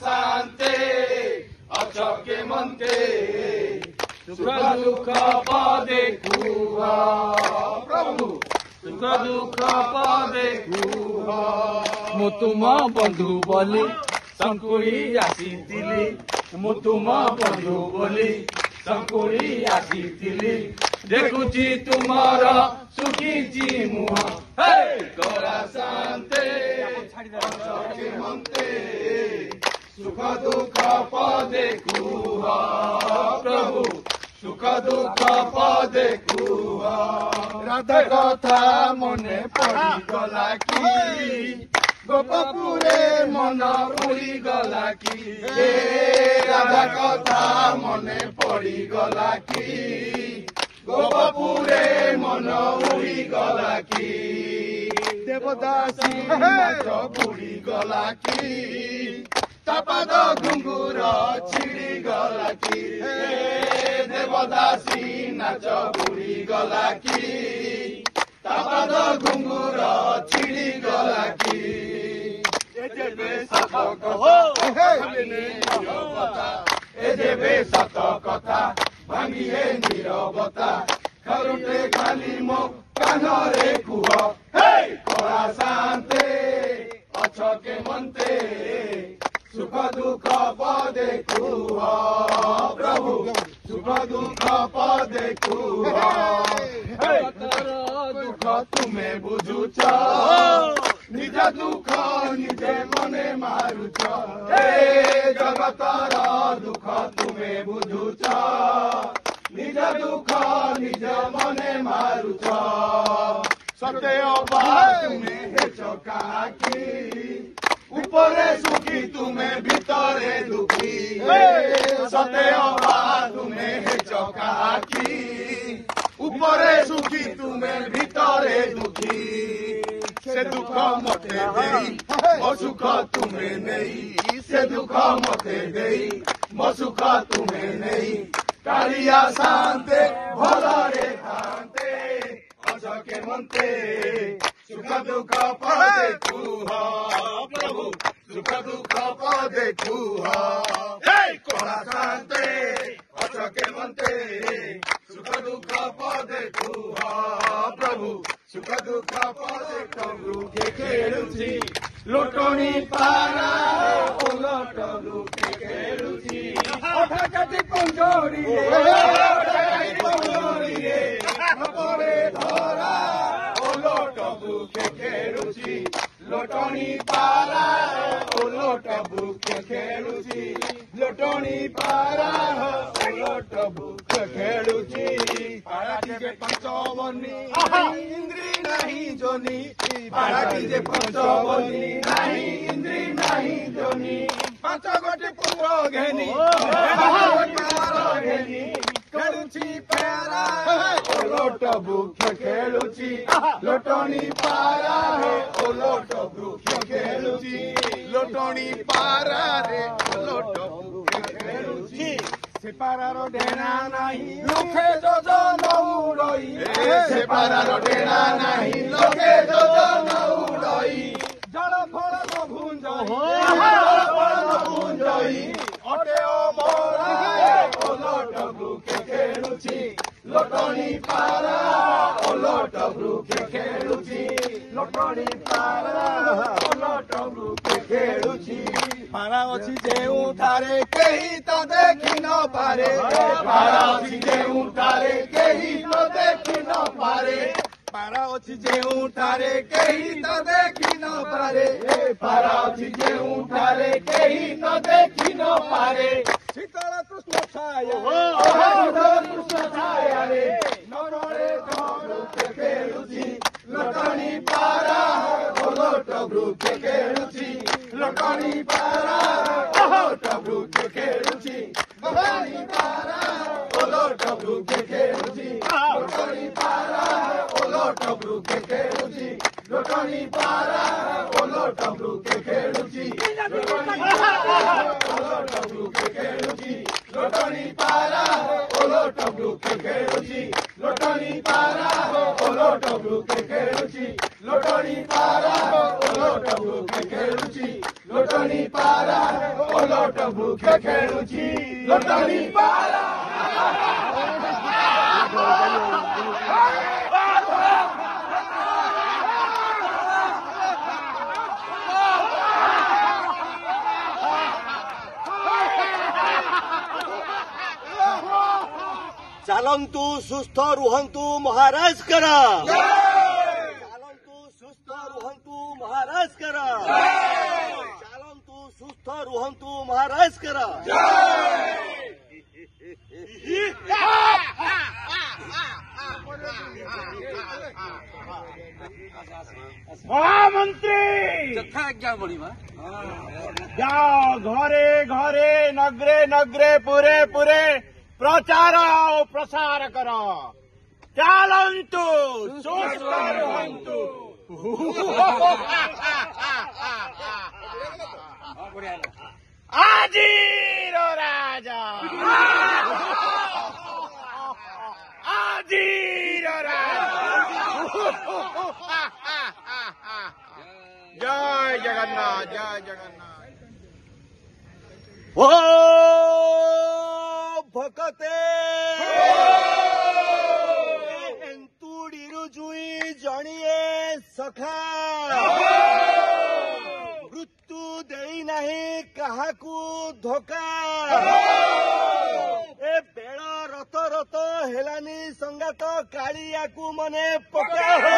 शांते अचके मंते सुख दुख पदे कुहा प्रभु सुख दुख पदे कुहा मु तुम बंधु बोली संकुड़ी आसीतिली मु तुम बंधु बोली संकुड़ी आसीतिली देखुची तुमार सुखीची मुह कला शांते अचके मंते सुख दुख पदे कुहा प्रभु सुख दुख पदे कुहा राधा कथा मने पड़ी गला की गोपपुरे मन उड़ी गला की राधा कथा मने पड़ी गला की गोपपुरे मन उड़ी गला की देवदासी नाच उड़ी गला की तापाद घुंगुर छिड़ी गला की देवदासी नाच उड़ी गला की तापाद घुंगुर छिड़ी गला की सत कथा भांगी है नीरवता खरुटे खाली मो कानरे कुह कला शांते अचके मंते सुख दुख पदे कुह प्रभु सुख दुख पदे कुह दुख तुम्हें बुझुच निज दुख निजे मने मारुच जगतर दुख तुम्हें बुझुच निज दुख निज मने मारुच सत्य तुम्हें हेच काकी ऊपरे सुखी तुम्हें भीतरे दुखी सत्य तुम्हें हेच काकी ऊपरे सुखी तुम्हें भीतरे दुखी से दुख मते देई मो सुख तुम्हें नहीं से दुख मते देई मो सुख तुम्हें नहीं कालिया शांते भलरे शांते अचके मंते सुख दुख पदे कुह प्रभु सुख दुख पदे कुह कला शांते अचके मंते सुख दुख पदे कुह प्रभु सुख दुख पदे प्रभु के खेलुची लोटनी पारा ओलट लुके खेलुची अठाकाटी पंजोरी नपरे धरा ओलट लुके खेलुची लोटनी पारा ओलट बुके खेलुची लोटनी पारा ओलट बुके खेलुची पाराटी जे पंचवनी इंद्री नहीं जोनी पाराटी जे पंचवनी नहीं इंद्री नहीं जोनी पांच गोटे पुत्र घेनी घेनी खेलुची पैरा ओलट बुके खेलुची लोटनी पारा ओलट बुके खेलुची लोटनी पारा रे ओलट बुके खेलुची से पारार डेणा नहीं लोके जोजन उड़ई से पारार डेणा नहीं लोके जोजन उड़ई जल फल न भुंजई अटे मोरा ओलट बुके खेलुची लोटनी पारा ओलट बुके खेलुची लोटनी पारा ओलट बुके खेलुची पारा अछि जेउ थारे केही तो देखि न पारे पारा अछि जेउ थारे केही तो देखि न पारे पारा अछि जेउ थारे केही तो देखि न पारे पारा अछि जेउ थारे केही तो देखि न पारे शीतल कृष्ण छाया रे नरे धरुके खेलुची लोटनी पारा ओलट बुके खेलुची लोटनी पारा ओलट बुके खेलुची लोटनी पारा ओलट बुके खेलुची लोटनी पारा ओलट बुके खेलुची लोटनी पारा ओलट बुके खेलुची लोटनी पारा ओलट बुके खेलुची लोटनी पारा ओलट बुके खेलुची लोटनी पारा ओलट बुके खेलुची लोटनी पारा ओलट बुके खेलुची लोटनी पारा ओलट बृक्ष खेलुची लोटनी पारा ଚାଲନ୍ତୁ ସୁସ୍ଥ ରୁହନ୍ତୁ ମହାରାଜ କର ଚାଲନ୍ତୁ ସୁସ୍ଥ ରୁହନ୍ତୁ ମହାରାଜ କର ଚାଲନ୍ତୁ ସୁସ୍ଥ ରୁହନ୍ତୁ ମହାରାଜ କର ମହାମନ୍ତ୍ରୀ ଯଥା ଆଜ୍ଞା ବଢିବା ଯାଅ ଘରେ ଘରେ ନଗରେ ନଗରେ ପୁରେ ପୁରେ प्रचार और प्रसार कर चालंतु सुस्थ रुहंतु आजीर राजा आजीर राजा जय जगन्नाथ जय जगन्नाथ ओ भकते एंतुड़ीरु जुई जणिए सखा मृत्यु देई नाही काहाकू धोका ए बेड़ रत रत हेलानी संगात कालियाकू मने पका हो